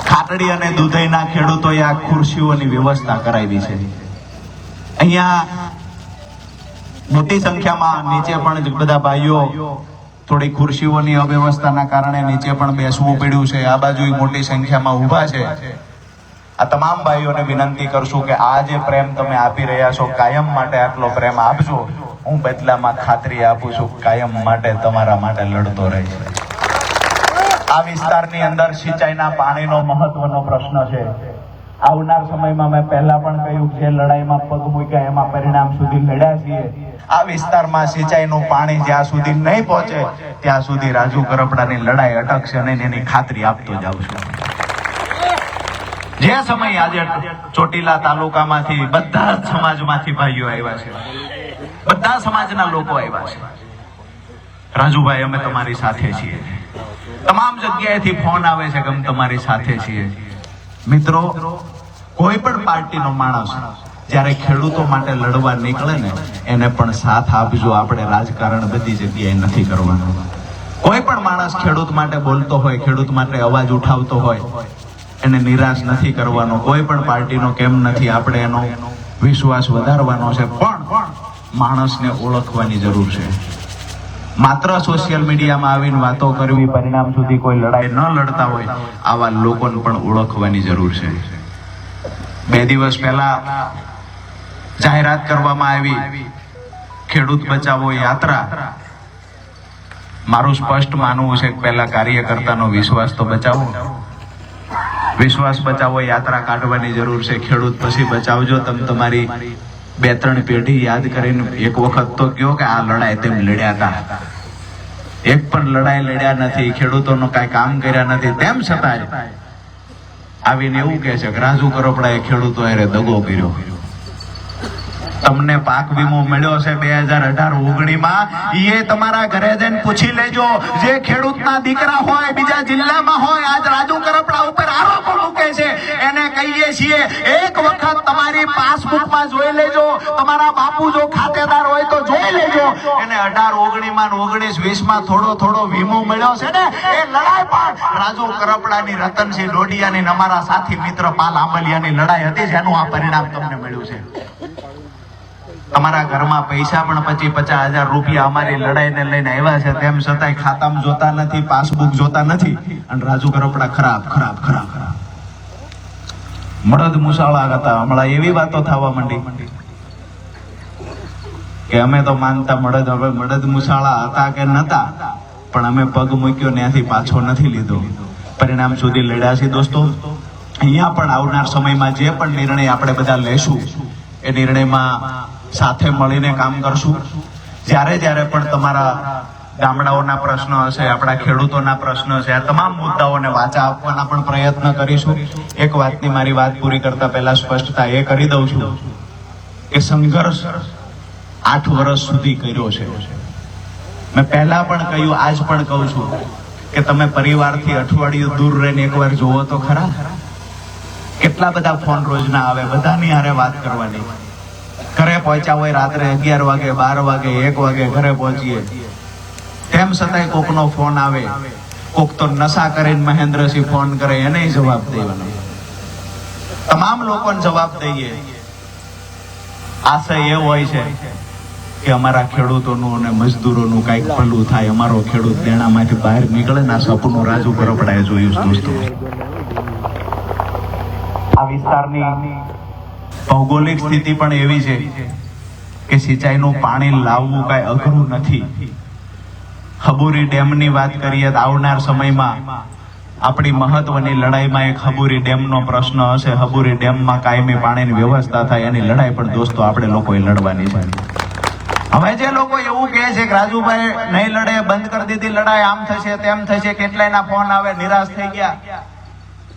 ખાટડી અને દૂધઈના ખેડૂતોએ આ ખુરશીઓની વ્યવસ્થા કરાવી છે. અહીંયા મોટી સંખ્યામાં નીચે પણ બધા ભાઈઓ થોડી ખુરશીઓની અવ્યવસ્થાના કારણે નીચે પણ બેસવું પડ્યું છે. આ બાજુ મોટી સંખ્યામાં ઊભા છે. આ તમામ ભાઈઓને વિનંતી કરશું કે આ જે પ્રેમ તમે આપી રહ્યા છો, કાયમ માટે આટલો પ્રેમ આપજો. હું બદલામાં ખાતરી આપું છું, કાયમ માટે તમારા માટે લડતો રહીશ. આ વિસ્તારની અંદર સિંચાઈના પાણીનો મહત્વનો પ્રશ્ન છે. આવનાર સમયમાં મેં પહેલા પણ કહ્યું, જે લડાઈમાં પગ મૂક્યા એમાં પરિણામ સુધી લડ્યા છીએ. આ વિસ્તારમાં સિંચાઈનું પાણી જ્યાં સુધી નહીં પહોંચે ત્યાં સુધી રાજુ કરપડાની લડાઈ અટકશે નહીં, એની ખાતરી આપતો જાઉં છું. જે સમય આજે ચોટીલા તાલુકામાંથી બધા જ સમાજમાંથી ભાઈઓ આવ્યા છે, બધા સમાજના લોકો આવ્યા છે. રાજુભાઈ, અમે તમારી સાથે છીએ. તમામ જગ્યાએથી ફોન આવે છે કે અમે તમારી સાથે છીએ. મિત્રો, કોઈ પણ પાર્ટીનો માણસ જ્યારે ખેડૂતો માટે લડવા નીકળે ને, એને પણ સાથ આપજો. આપણે રાજકારણ બધી જગ્યાએ નથી કરવાનું. કોઈ પણ માણસ ખેડૂત માટે બોલતો હોય, ખેડૂત માટે અવાજ ઉઠાવતો હોય, એને નિરાશ નથી કરવાનો. કોઈ પણ પાર્ટીનો કેમ નથી, આપણે એનો વિશ્વાસ વધારવાનો છે. પણ માણસને ઓળખવાની જરૂર છે. માત્ર સોશિયલ મીડિયામાં આવીને વાતો કરવી, પરિણામ સુધી કોઈ લડાઈ ન લડતા હોય, આવા લોકોને પણ ઓળખવાની જરૂર છે. 2 દિવસ પહેલા જાહેરાત કરવામાં આવી ખેડૂત બચાવો યાત્રા. મારું સ્પષ્ટ માનવું છે કે પહેલા કાર્યકર્તાનો વિશ્વાસ તો બચાવો. વિશ્વાસ બચાવો યાત્રા કાઢવાની જરૂર છે. ખેડૂત પછી બચાવજો. તમે તમારી 2-3 પેઢી યાદ કરીને એક વખત તો કહો કે આ લડાઈ તેમ લડ્યા હતા. એક પણ લડાઈ લડ્યા નથી, ખેડૂતોનો કાંઈ કામ કર્યા નથી. તેમ છતાં આવીને એવું કહે છે કે રાજુ કરપડાએ ખેડૂતો હારે દગો કર્યો. તમને પાક વીમો મળ્યો છે 2018-19માં, એ તમારા ઘરે જઈને પૂછી લેજો. જે ખેડૂતના દીકરા હોય, બીજા જિલ્લામાં હોય, આજ રાજુ કરપડા ઉપર આરોપો મૂકે છે, એને કહીએ છીએ એક વખત તમારી પાસબુકમાં જોઈ લેજો. તમારા બાપુ જો ખાતેદાર હોય તો જોઈ લેજો. એને 18-19માં 19-20માં થોડો વીમો મળ્યો છે ને, એ લડાઈ પણ રાજુ કરપડાની, રતનસિંહ ડોડિયાની, અમારા સાથી મિત્ર પાલ આંબલિયાની લડાઈ હતી, જેનું આ પરિણામ તમને મળ્યું છે. તમારા ઘરમાં પૈસા પણ 25-50 હજાર રૂપિયા અમારી લડાઈને લઈને આવ્યા છે, તેમ છતાંય ખાતામાં જોતા નથી, પાસબુક જોતા નથી, અને રાજુ કરપડા ખરાબ. મળદ મુસાળા હતા. હમણાં એવી વાતો થવા માંડી કે અમે તો માનતા મળદ મુસાળા હતા કે નતા, પણ અમે પગ મૂક્યો ત્યાંથી પાછો નથી લીધો. પરિણામ સુધી લડ્યા છે. દોસ્તો, અહીંયા પણ આવનાર સમયમાં જે પણ નિર્ણય આપણે બધા લેશું, એ નિર્ણયમાં સાથે મળીને કામ કરશું. જ્યારે પણ તમારા ગામડાઓના પ્રશ્નો હશે, આપણા ખેડૂતોના પ્રશ્નો છે, આ તમામ મુદ્દાઓને વાચા આપવાના પણ પ્રયત્ન કરીશું. એક વાતની મારી વાત પૂરી કરતા પહેલા સ્પષ્ટતા એ કરી દઉં છું કે સંઘર્ષ 8 વર્ષ સુધી કર્યો છે. મેં પહેલા પણ કહ્યું, આજ પણ કહું છું કે તમે પરિવારથી અઠવાડિયું દૂર રહીને એકવાર જોવો તો ખરા. કેટલા બધા ફોન રોજના આવે, બધાની હારે વાત કરવાની. ઘરે પહોંચ્યા હોય રાત્રે 11 વાગે, 12 વાગે, 1 વાગે ઘરે પહોંચીએ, તેમ છતાંય કોકનો ફોન આવે. કોક તો નશા કરીને મહેન્દ્રસિંહ ફોન કરે, એને જવાબ દેવાનો. તમામ લોકોને જવાબ દઈએ. આશય એ હોય છે કે અમારા ખેડૂતોનું અને મજદૂરોનું કંઈક ભલું થાય, અમારો ખેડૂત દેણામાંથી બહાર નીકળે ને. આ સપનું રાજુ કરપડાએ જોયું. દોસ્તો, આ વિસ્તારની ભૌગોલિક સ્થિતિ પણ એવી છે કે સિંચાઈનું પાણી લાવવું કાંઈ અઘરું નથી. હબુરી ડેમની વાત કરીએ તો આવનાર સમયમાં આપણી મહત્વની લડાઈમાં એક હબુરી ડેમનો પ્રશ્ન હશે. હબુરી ડેમમાં કાયમી પાણીની વ્યવસ્થા થાય એની લડાઈ પણ દોસ્તો આપણે લોકોએ લડવાની છે. હવે જે લોકો એવું કહે છે કે રાજુભાઈ નહીં લડે, બંધ કરી દીધી લડાઈ, આમ થશે તેમ થશે, કેટલાયના ફોન આવે, નિરાશ થઈ ગયા.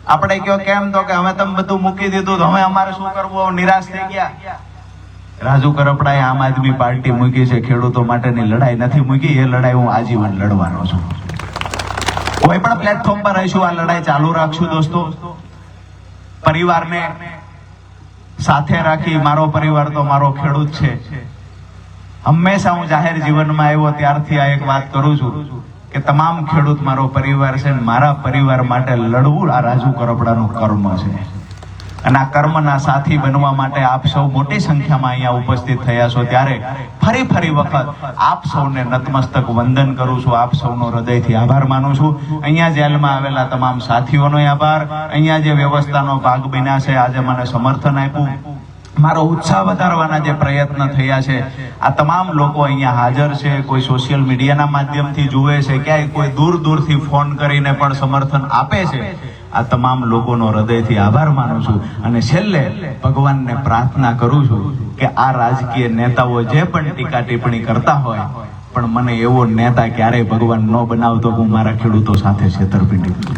આપણે કયો કેમ? તો કે હવે તમે બધું મૂકી દીધું તો હવે અમારે શું કરવું, નિરાશ થઈ ગયા. રાજુ કરપડાએ આમ આદમી પાર્ટી મૂકી છે, ખેડૂતો માટેની લડાઈ નથી મૂકી. એ લડાઈ હું આજીવન લડવાનો છું. કોઈ પણ પ્લેટફોર્મ પર રહીશું, આ લડાઈ ચાલુ રાખશું દોસ્તો. પરિવારને સાથે રાખી, મારો પરિવાર તો મારો ખેડૂત છે. હંમેશા હું જાહેર જીવનમાં આવ્યો ત્યારથી આ એક વાત કરું છું કે તમામ ખેડૂત મારો પરિવાર છે. મારા પરિવાર માટે લડવું આ રાજુ કરપડાનું કર્મ છે. અને આ કર્મના સાથી બનવા માટે આપ સૌ મોટી સંખ્યામાં અહીંયા ઉપસ્થિત થયા છો, ત્યારે ફરી વખત આપ સૌને નતમસ્તક વંદન કરું છું. આપ સૌનો હૃદયથી આભાર માનું છું. અહીંયા જેલમાં આવેલા તમામ સાથીઓનો આભાર. અહીંયા જે વ્યવસ્થાનો ભાગ બન્યા છે, આજે મને સમર્થન આપ્યું, મારો ઉત્સાહ વધારવાના જે પ્રયત્ન થયા છે, આ તમામ લોકો અહીંયા હાજર છે. કોઈ સોશિયલ મીડિયાના માધ્યમથી જુએ છે, ક્યાંય કોઈ દૂરથી ફોન કરીને પણ સમર્થન આપે છે. આ તમામ લોકોનો હૃદયથી આભાર માનું છું. અને છેલ્લે ભગવાનને પ્રાર્થના કરું છું કે આ રાજકીય નેતાઓ જે પણ ટીકા ટિપ્પણી કરતા હોય, પણ મને એવો નેતા ક્યારેય ભગવાન ન બનાવતો હું મારા ખેડૂતો સાથે છેતરપિંડી કરું.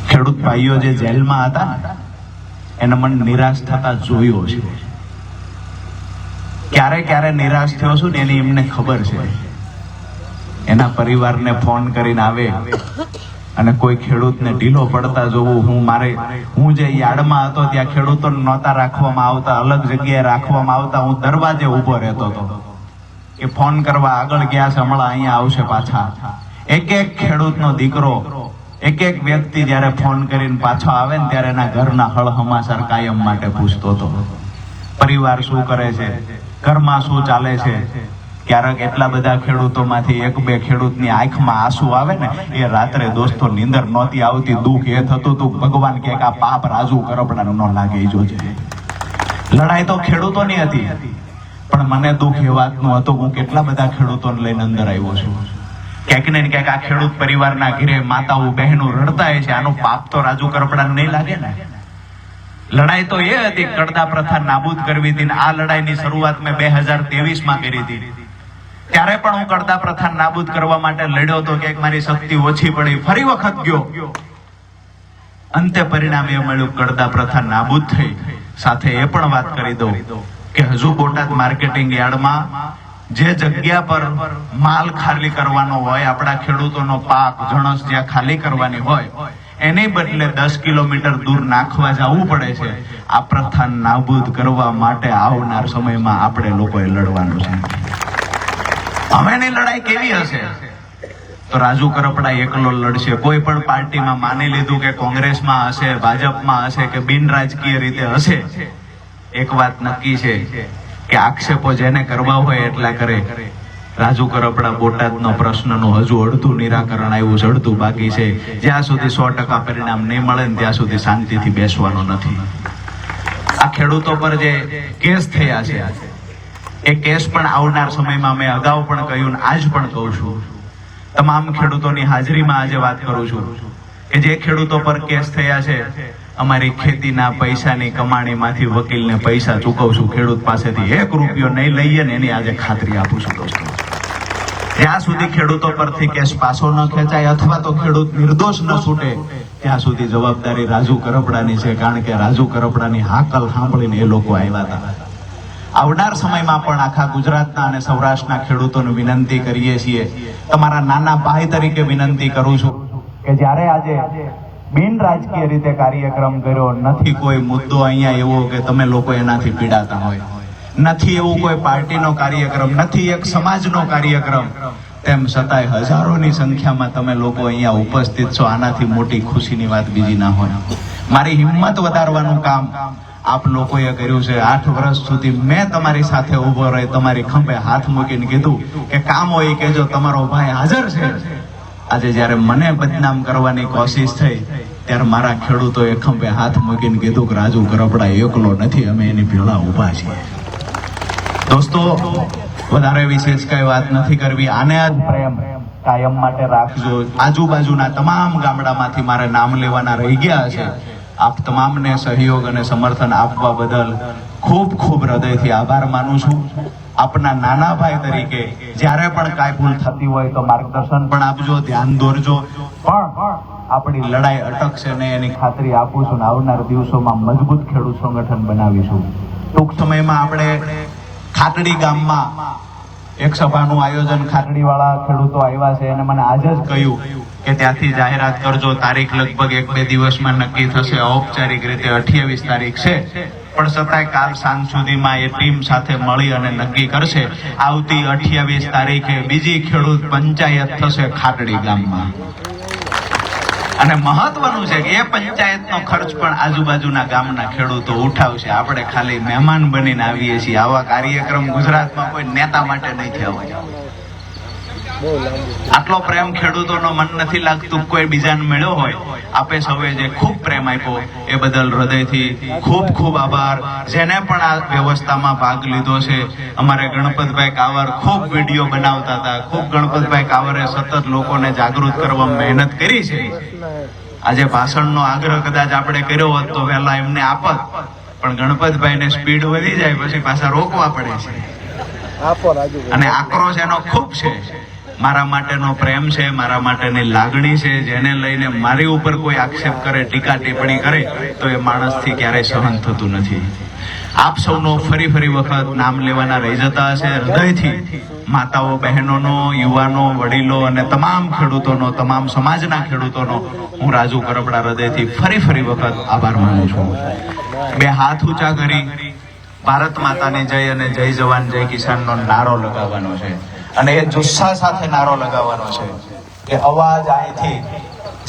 ખેડૂત ભાઈઓ જે જેલમાં હતા એને મને નિરાશ થતા જોયો છે. ક્યારે નિરાશ થયો છું ને એની એમને ખબર છે. એના પરિવારને ફોન કરીને આવે અને કોઈ ખેડૂતને ઢીલો પડતા જોવું. હું જે યાર્ડમાં હતો ત્યાં ખેડૂતોને નહોતા રાખવામાં આવતા, અલગ જગ્યાએ રાખવામાં આવતા. હું દરવાજે ઊભો રહેતો હતો કે ફોન કરવા આગળ ગયા છે, હમણાં અહીંયા આવશે પાછા. એક ખેડૂતનો દીકરો, એક વ્યક્તિ જ્યારે ફોન કરીને પાછો આવે ને ત્યારે એના ઘરના હળ હમાસર કાયમ માટે પૂછતો હતો. પરિવાર શું કરે છે, ઘરમાં શું ચાલે છે. ક્યારેક એટલા બધા ખેડૂતોમાંથી એક બે ખેડૂતની આંખમાં આંસુ આવે ને, એ રાત્રે દોસ્તો નીંદર નહોતી આવતી. દુઃખ એ થતું હતું ભગવાન કે આ પાપ રાજુ કરપડાનું ન લાગે જોજે. લડાઈ તો ખેડૂતોની હતી, પણ મને દુઃખ એ વાતનું હતું હું કેટલા બધા ખેડૂતોને લઈને અંદર આવ્યો છું. ક્યાંક ને ક્યાંક આ ખેડૂત પરિવારના ઘરે માતાઓ બહેનો રડતા હોય છે. આનું પાપ તો રાજુ કરપડાને નહીં લાગે ને. લડાઈ તો એ હતી કડદા પ્રથા નાબૂદ કરવી હતી. આ લડાઈની શરૂઆત મેં 2023માં કરી હતી. ત્યારે પણ હું કડદા પ્રથા નાબૂદ કરવા માટે લડ્યો હતો. કે મારી શક્તિ ઓછી પડી, ફરી વખત ગયો. અંતે પરિણામ એ મળ્યું કડદા પ્રથા નાબૂદ થઈ. સાથે એ પણ વાત કરી દઉં કે હજુ બોટાદ માર્કેટિંગ યાર્ડમાં જે જગ્યા પર માલ ખાલી કરવાનો હોય, આપણા ખેડૂતોનો પાક જણસ જ્યાં ખાલી કરવાની હોય, એની બદલે 10 કિલોમીટર દૂર નાખવા જવું પડે છે. આ પ્રથા નાબૂદ કરવા માટે આવનાર સમયમાં આપણે લોકોએ લડવાનું છે. હવેની લડાઈ કેવી હશે તો રાજુ કરપડા એકલો લડશે. કોઈ પણ પાર્ટીમાં માની લીધું કે કોંગ્રેસમાં હશે, ભાજપમાં હશે કે બિન રાજકીય રીતે હશે, એક વાત નક્કી છે કે આક્ષેપો જેને કરવા હોય એટલા કરે. રાજુ કરપડા બોટાદનો પ્રશ્નનું હજુ અડધું નિરાકરણ આવ્યું છે, અડધું બાકી છે. જ્યાં સુધી 100% પરિણામ નહીં મળે ને ત્યાં સુધી શાંતિથી બેસવાનો નથી. આ ખેડૂતો પર જે કેસ થયા છે, એ કેસ પણ આવનાર સમયમાં મેં અગાઉ પણ કહ્યું, આજ પણ કહું છું, તમામ ખેડૂતોની હાજરીમાં આજે વાત કરું છું કે જે ખેડૂતો પર કેસ થયા છે, અમારી ખેતીના પૈસાની કમાણીમાંથી વકીલને પૈસા ચૂકવશું. ખેડૂત પાસેથી 1 રૂપિયો નહીં લઈએ ને એની આજે ખાતરી આપું છું દોસ્તો. જ્યાં સુધી ખેડૂતો પરથી કેસ પાછો ન ખેંચાય અથવા તો ખેડૂત નિર્દોષ ન છૂટે ત્યાં સુધી જવાબદારી રાજુ કરપડાની છે. કારણ કે રાજુ કરપડાની હાકલ સાંભળીને એ લોકો આવ્યા હતા. આવનાર સમયમાં પણ આખા ગુજરાતના અને સૌરાષ્ટ્રના ખેડૂતોને વિનંતી કરીએ છીએ, તમારા નાના ભાઈ તરીકે વિનંતી કરું છું કે જ્યારે આજે બિન રાજકીય રીતે કાર્યક્રમ કર્યો નથી, કોઈ મુદ્દો અહીંયા એવો કે તમે લોકો એનાથી પીડાતા હોય, નથી એવું કોઈ પાર્ટીનો કાર્યક્રમ, નથી એક સમાજનો કાર્યક્રમ, તેમ છતાંય હજારોની સંખ્યામાં તમે લોકો અહીંયા ઉપસ્થિત છો. આનાથી મોટી ખુશીની વાત બીજી ના હોય. મારી હિંમત વધારવાનું કામ આપ લોકોએ કર્યું છે. 8 વર્ષ સુધી મેં તમારી સાથે ઉભો રહી, તમારી ખંભે હાથ મૂકીને કીધું કે કામ હોય કહેજો, તમારો ભાઈ હાજર છે. આજે જ્યારે મને બદનામ કરવાની કોશિશ થઈ ત્યારે મારા ખેડૂતોએ ખંભે હાથ મૂકીને કીધું કે રાજુ કરપડા એકલો નથી, અમે એની ભેળા ઊભા છીએ. દોસ્તો, વધારે વિશેષ કઈ વાત નથી કરવી. આને જ પ્રેમ કાયમ માટે રાખજો. આજુબાજુના તમામ ગામડામાંથી મારે નામ લેવાના રહી ગયા છે. આપ તમામને સહયોગ અને સમર્થન આપવા બદલ ખૂબ ખૂબ હૃદયથી આભાર માનું છું. આપના નાના ભાઈ તરીકે જ્યારે પણ કાંઈ ભૂલ થતી હોય તો માર્ગદર્શન પણ આપજો, ધ્યાન દોરજો. પણ આપણી લડાઈ અટકશે ને એની ખાતરી આપું છું. આવનાર દિવસોમાં મજબૂત ખેડૂત સંગઠન બનાવીશું. ટૂંક સમયમાં આપણે ખાટડી ગામમાં એક સભાનું આયોજન, ખાટડી વાળા ખેડૂતો આવ્યા છે અને મને આજે જ કહ્યું કે ત્યાંથી જાહેરાત કરજો. તારીખ લગભગ 1-2 દિવસમાં નક્કી થશે. ઔપચારિક રીતે 28 તારીખ છે, પણ છતાંય કાલ સાંજ સુધીમાં એ ટીમ સાથે મળી અને નક્કી કરશે. આવતી 28 તારીખે બીજી ખેડૂત પંચાયત થશે ખાટડી ગામમાં. અને મહત્વનું છે કે એ પંચાયતનો ખર્ચ પણ આજુબાજુના ગામના ખેડૂતો ઉઠાવશે. આપણે ખાલી મહેમાન બનીને આવીએ છીએ. આવા કાર્યક્રમ ગુજરાતમાં કોઈ નેતા માટે નહીં થયા. આટલો પ્રેમ ખેડૂતોનો મન નથી લાગતું કોઈ બીજાને મળ્યો હોય. આપે સૌએ જે ખૂબ પ્રેમ આપ્યો એ બદલ હૃદયથી ખૂબ ખૂબ આભાર. જેને પણ આ વ્યવસ્થામાં ભાગ લીધો છે, અમારે ગણપતભાઈ કાવર ખૂબ વિડીયો બનાવતા હતા. ખૂબ ગણપતભાઈ કાવરે સતત લોકોને જાગૃત કરવા મહેનત કરી છે. આજે ભાષણનો આગ્રહ કદાચ આપણે કર્યો હોત તો વહેલા એમને આપત, પણ ગણપતભાઈને સ્પીડ વધી જાય પછી પાછા રોકવા પડે છે. અને આક્રોશ એનો ખૂબ છે. મારા માટેનો પ્રેમ છે, મારા માટેની લાગણી છે, જેને લઈને મારી ઉપર કોઈ આક્ષેપ કરે, ટીકા ટિપ્પણી કરે તો એ માણસથી ક્યારેય સહન થતું નથી. આપ સૌનો ફરી વખત નામ લેવાના રહી જતા હશે. હૃદયથી માતાઓ, બહેનોનો, યુવાનો, વડીલો અને તમામ ખેડૂતોનો, તમામ સમાજના ખેડૂતોનો હું રાજુ કરપડા હૃદયથી ફરી વખત આભાર માનું છું. બે હાથ ઊંચા કરી ભારત માતાની જય અને જય જવાન જય કિસાનનો નારો લગાવવાનો છે. અને એ જુસ્સા સાથે નારો લગાવવાનો છે કે અવાજ અહીંથી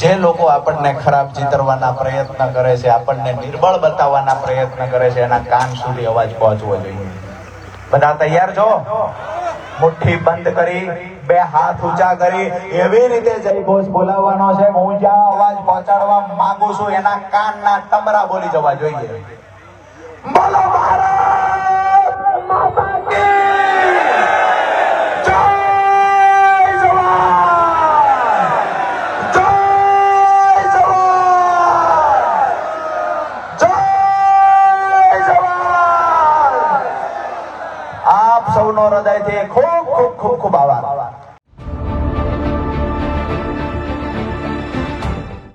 જે લોકો આપણને ખરાબ ચિતરવાના પ્રયત્ન કરે છે, આપણને નિર્બળ બતાવવાના પ્રયત્ન કરે છે, એના કાન સુધી અવાજ પહોંચવો જોઈએ. બધા તૈયાર છો? મુઠ્ઠી બંધ કરી, બે હાથ ઊંચા કરી એવી રીતે જય ઘોષ બોલાવવાનો છે. હું જ્યાં અવાજ પહોંચાડવા માંગુ છું એના કાનના તમરા બોલી જવા જોઈએ. બોલો ભારત માતા કી સૌનો હૃદયથી ખૂબ આભાર.